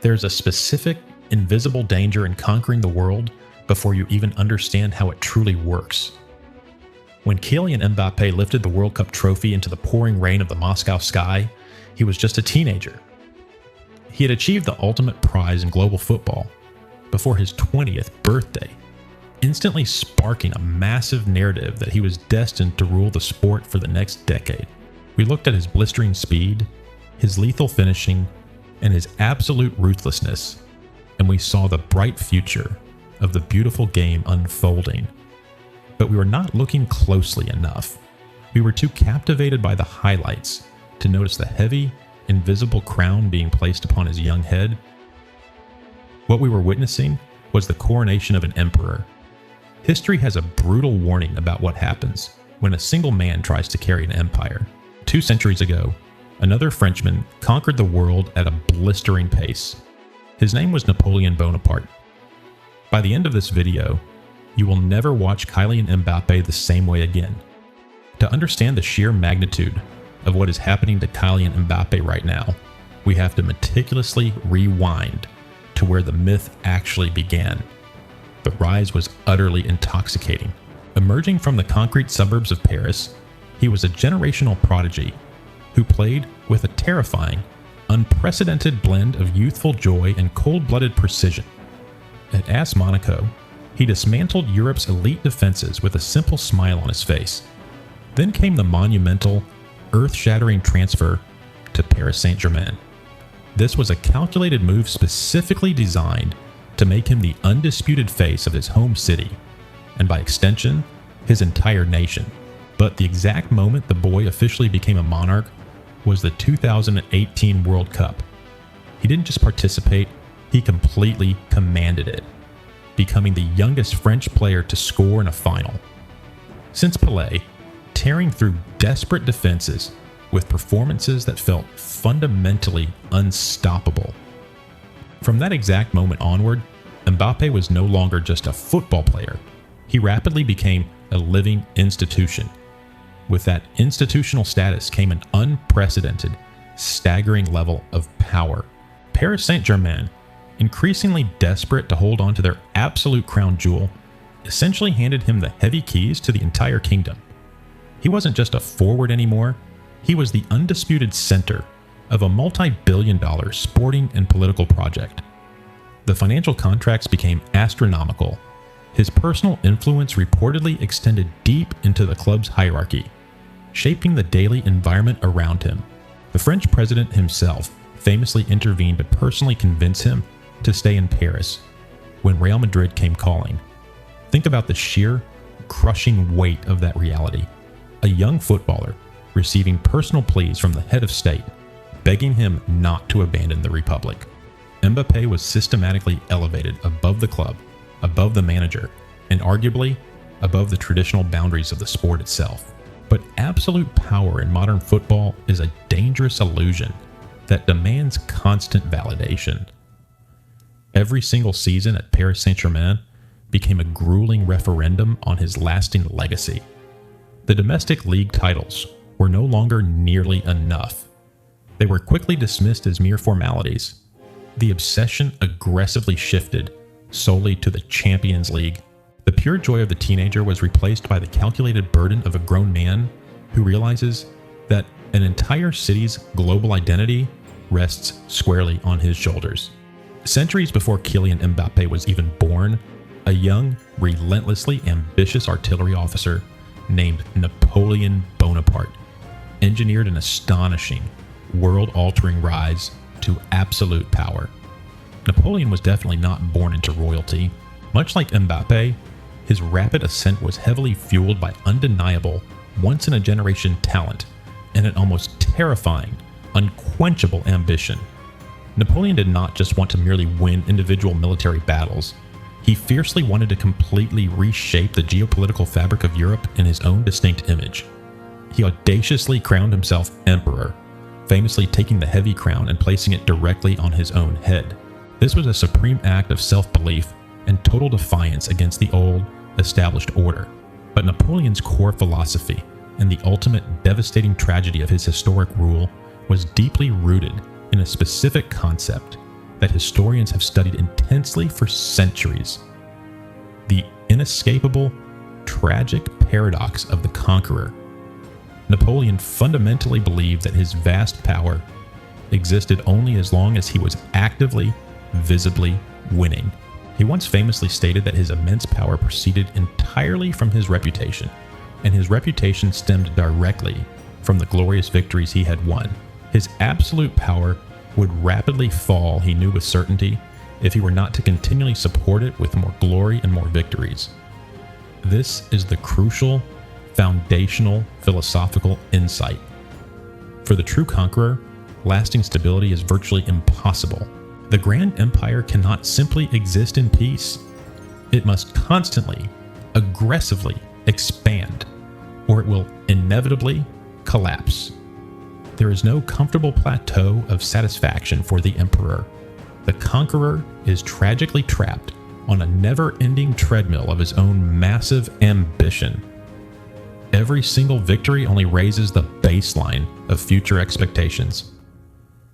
There's a specific, invisible danger in conquering the world before you even understand how it truly works. When Kylian Mbappé lifted the World Cup trophy into the pouring rain of the Moscow sky, he was just a teenager. He had achieved the ultimate prize in global football before his 20th birthday, instantly sparking a massive narrative that he was destined to rule the sport for the next decade. We looked at his blistering speed, his lethal finishing, and his absolute ruthlessness, and we saw the bright future of the beautiful game unfolding. But we were not looking closely enough. We were too captivated by the highlights to notice the heavy, invisible crown being placed upon his young head. What we were witnessing was the coronation of an emperor. History has a brutal warning about what happens when a single man tries to carry an empire. 2 centuries ago, another Frenchman conquered the world at a blistering pace. His name was Napoleon Bonaparte. By the end of this video, you will never watch Kylian Mbappé the same way again. To understand the sheer magnitude of what is happening to Kylian Mbappé right now, we have to meticulously rewind to where the myth actually began. The rise was utterly intoxicating. Emerging from the concrete suburbs of Paris, he was a generational prodigy who played with a terrifying, unprecedented blend of youthful joy and cold-blooded precision. At AS Monaco, he dismantled Europe's elite defenses with a simple smile on his face. Then came the monumental, earth-shattering transfer to Paris Saint-Germain. This was a calculated move specifically designed to make him the undisputed face of his home city, and by extension, his entire nation. But the exact moment the boy officially became a monarch was the 2018 World Cup. He didn't just participate, he completely commanded it, becoming the youngest French player to score in a final. Since Pelé, tearing through desperate defenses with performances that felt fundamentally unstoppable. From that exact moment onward, Mbappé was no longer just a football player. He rapidly became a living institution. With that institutional status came an unprecedented, staggering level of power. Paris Saint-Germain, increasingly desperate to hold on to their absolute crown jewel, essentially handed him the heavy keys to the entire kingdom. He wasn't just a forward anymore, he was the undisputed center of a multi-billion-dollar sporting and political project. The financial contracts became astronomical. His personal influence reportedly extended deep into the club's hierarchy, shaping the daily environment around him. The French president himself famously intervened to personally convince him to stay in Paris when Real Madrid came calling. Think about the sheer, crushing weight of that reality. A young footballer receiving personal pleas from the head of state, begging him not to abandon the Republic. Mbappé was systematically elevated above the club, above the manager, and arguably above the traditional boundaries of the sport itself. But absolute power in modern football is a dangerous illusion that demands constant validation. Every single season at Paris Saint-Germain became a grueling referendum on his lasting legacy. The domestic league titles were no longer nearly enough. They were quickly dismissed as mere formalities. The obsession aggressively shifted solely to the Champions League. The pure joy of the teenager was replaced by the calculated burden of a grown man who realizes that an entire city's global identity rests squarely on his shoulders. Centuries before Kylian Mbappé was even born, a young, relentlessly ambitious artillery officer named Napoleon Bonaparte engineered an astonishing, world-altering rise to absolute power. Napoleon was definitely not born into royalty. Much like Mbappé, his rapid ascent was heavily fueled by undeniable, once-in-a-generation talent and an almost terrifying, unquenchable ambition. Napoleon did not just want to merely win individual military battles. He fiercely wanted to completely reshape the geopolitical fabric of Europe in his own distinct image. He audaciously crowned himself emperor, famously taking the heavy crown and placing it directly on his own head. This was a supreme act of self-belief and total defiance against the old, established order. But Napoleon's core philosophy and the ultimate devastating tragedy of his historic rule was deeply rooted in a specific concept: that historians have studied intensely for centuries: the inescapable, tragic paradox of the conqueror. Napoleon fundamentally believed that his vast power existed only as long as he was actively, visibly winning. He once famously stated that his immense power proceeded entirely from his reputation, and his reputation stemmed directly from the glorious victories he had won. His absolute power would rapidly fall, he knew with certainty, if he were not to continually support it with more glory and more victories. This is the crucial, foundational, philosophical insight. For the true conqueror, lasting stability is virtually impossible. The grand empire cannot simply exist in peace. It must constantly, aggressively expand, or it will inevitably collapse. There is no comfortable plateau of satisfaction for the emperor. The conqueror is tragically trapped on a never-ending treadmill of his own massive ambition. Every single victory only raises the baseline of future expectations.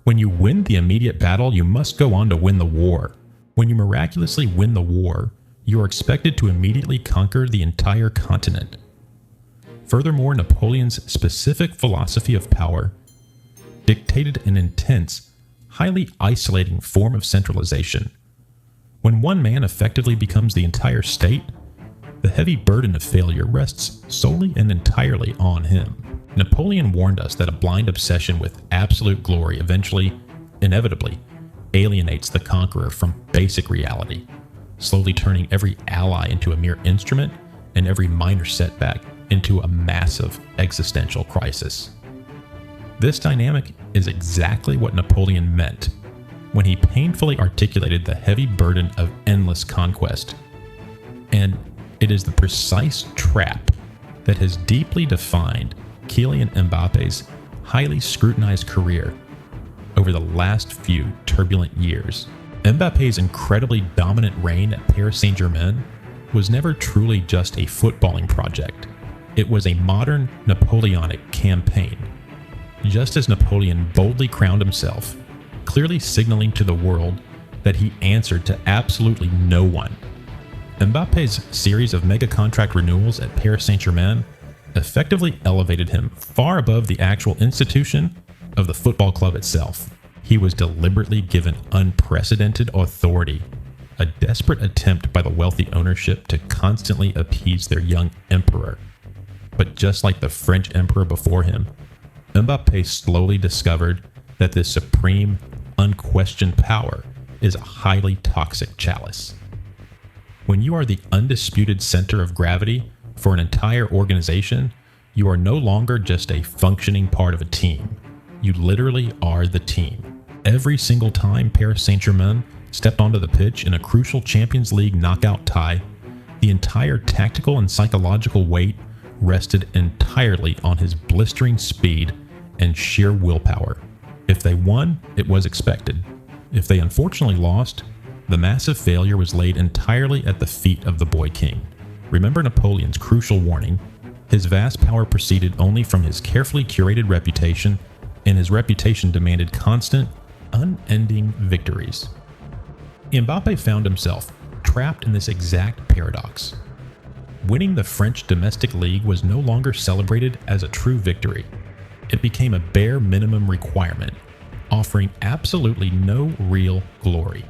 When you win the immediate battle, you must go on to win the war. When you miraculously win the war, you are expected to immediately conquer the entire continent. Furthermore, Napoleon's specific philosophy of power dictated an intense, highly isolating form of centralization. When one man effectively becomes the entire state, the heavy burden of failure rests solely and entirely on him. Napoleon warned us that a blind obsession with absolute glory eventually, inevitably, alienates the conqueror from basic reality, slowly turning every ally into a mere instrument and every minor setback into a massive existential crisis. This dynamic is exactly what Napoleon meant when he painfully articulated the heavy burden of endless conquest. And it is the precise trap that has deeply defined Kylian Mbappe's highly scrutinized career over the last few turbulent years. Mbappe's incredibly dominant reign at Paris Saint-Germain was never truly just a footballing project. It was a modern Napoleonic campaign. Just as Napoleon boldly crowned himself, clearly signaling to the world that he answered to absolutely no one, Mbappe's series of mega contract renewals at Paris Saint-Germain effectively elevated him far above the actual institution of the football club itself. He was deliberately given unprecedented authority, a desperate attempt by the wealthy ownership to constantly appease their young emperor. But just like the French emperor before him, Mbappé slowly discovered that this supreme, unquestioned power is a highly toxic chalice. When you are the undisputed center of gravity for an entire organization, you are no longer just a functioning part of a team. You literally are the team. Every single time Paris Saint-Germain stepped onto the pitch in a crucial Champions League knockout tie, the entire tactical and psychological weight rested entirely on his blistering speed and sheer willpower. If they won, it was expected. If they unfortunately lost, the massive failure was laid entirely at the feet of the boy king. Remember Napoleon's crucial warning: his vast power proceeded only from his carefully curated reputation, and his reputation demanded constant, unending victories. Mbappé found himself trapped in this exact paradox. Winning the French domestic league was no longer celebrated as a true victory. It became a bare minimum requirement, offering absolutely no real glory.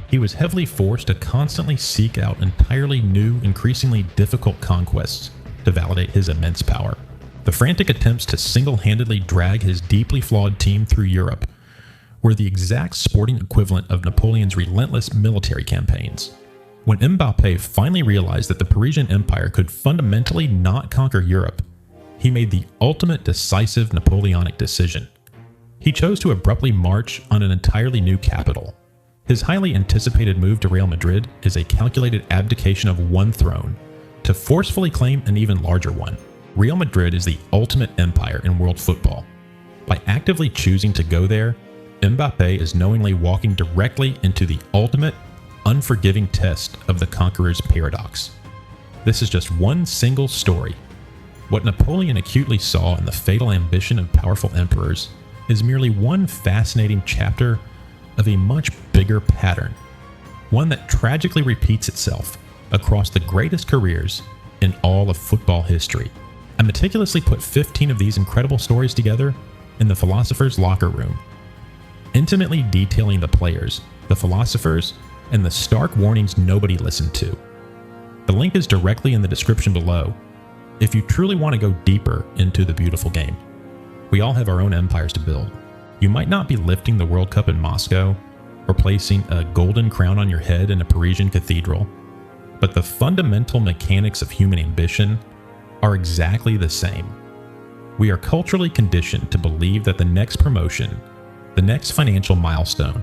He was heavily forced to constantly seek out entirely new, increasingly difficult conquests to validate his immense power. The frantic attempts to single-handedly drag his deeply flawed team through Europe were the exact sporting equivalent of Napoleon's relentless military campaigns. When Mbappé finally realized that the Parisian Empire could fundamentally not conquer Europe, he made the ultimate decisive Napoleonic decision. He chose to abruptly march on an entirely new capital. His highly anticipated move to Real Madrid is a calculated abdication of one throne to forcefully claim an even larger one. Real Madrid is the ultimate empire in world football. By actively choosing to go there, Mbappé is knowingly walking directly into the ultimate, unforgiving test of the conqueror's paradox. This is just one single story. What Napoleon acutely saw in the fatal ambition of powerful emperors is merely one fascinating chapter of a much bigger pattern, one that tragically repeats itself across the greatest careers in all of football history. I meticulously put 15 of these incredible stories together in the Philosopher's Locker Room, intimately detailing the players, the philosophers, and the stark warnings nobody listened to. The link is directly in the description below if you truly want to go deeper into the beautiful game. We all have our own empires to build. You might not be lifting the World Cup in Moscow or placing a golden crown on your head in a Parisian cathedral, but the fundamental mechanics of human ambition are exactly the same. We are culturally conditioned to believe that the next promotion, the next financial milestone,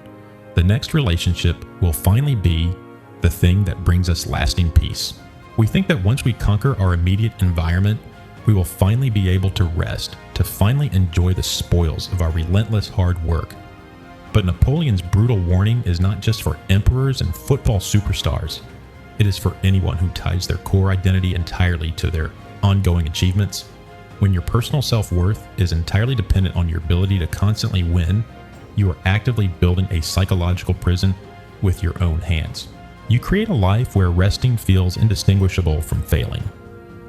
the next relationship will finally be the thing that brings us lasting peace. We think that once we conquer our immediate environment, we will finally be able to rest, to finally enjoy the spoils of our relentless hard work. But Napoleon's brutal warning is not just for emperors and football superstars. It is for anyone who ties their core identity entirely to their ongoing achievements. When your personal self-worth is entirely dependent on your ability to constantly win, you are actively building a psychological prison with your own hands. You create a life where resting feels indistinguishable from failing,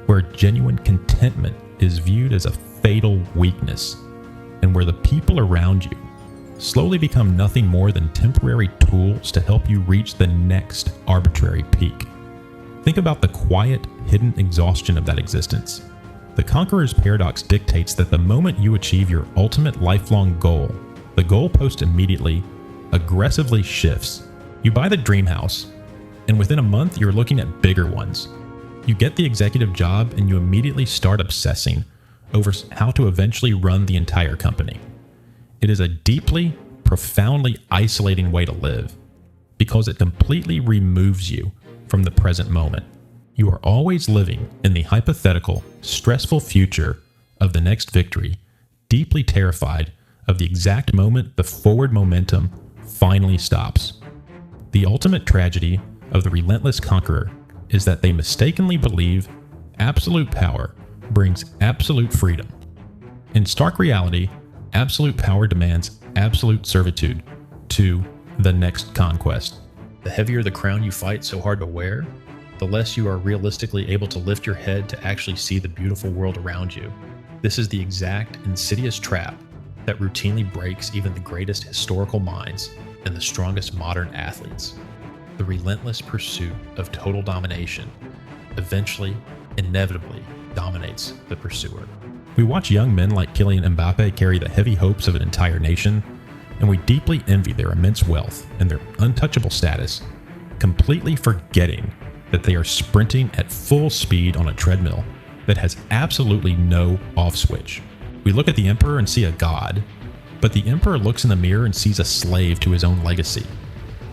where genuine contentment is viewed as a fatal weakness, and where the people around you slowly become nothing more than temporary tools to help you reach the next arbitrary peak. Think about the quiet, hidden exhaustion of that existence. The Conqueror's Paradox dictates that the moment you achieve your ultimate lifelong goal, the goalpost immediately, aggressively shifts. You buy the dream house, and within a month you're looking at bigger ones. You get the executive job and you immediately start obsessing over how to eventually run the entire company. It is a deeply, profoundly isolating way to live because it completely removes you from the present moment. You are always living in the hypothetical, stressful future of the next victory, deeply terrified of the exact moment the forward momentum finally stops. The ultimate tragedy of the relentless conqueror is that they mistakenly believe absolute power brings absolute freedom. In stark reality, absolute power demands absolute servitude to the next conquest. The heavier the crown you fight so hard to wear, the less you are realistically able to lift your head to actually see the beautiful world around you. This is the exact insidious trap that routinely breaks even the greatest historical minds and the strongest modern athletes. The relentless pursuit of total domination eventually, inevitably, dominates the pursuer. We watch young men like Kylian Mbappé carry the heavy hopes of an entire nation, and we deeply envy their immense wealth and their untouchable status, completely forgetting that they are sprinting at full speed on a treadmill that has absolutely no off switch. We look at the emperor and see a god, but the emperor looks in the mirror and sees a slave to his own legacy.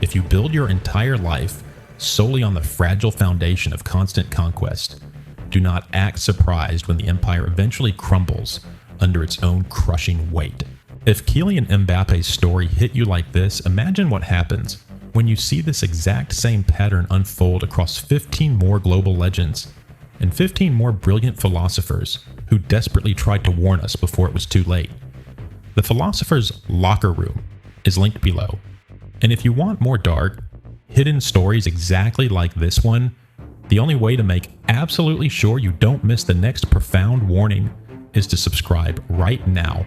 If you build your entire life solely on the fragile foundation of constant conquest, do not act surprised when the empire eventually crumbles under its own crushing weight. If Kylian Mbappe's story hit you like this, imagine what happens when you see this exact same pattern unfold across 15 more global legends and 15 more brilliant philosophers who desperately tried to warn us before it was too late. The Philosopher's Locker Room is linked below. And if you want more dark, hidden stories exactly like this one, the only way to make absolutely sure you don't miss the next profound warning is to subscribe right now.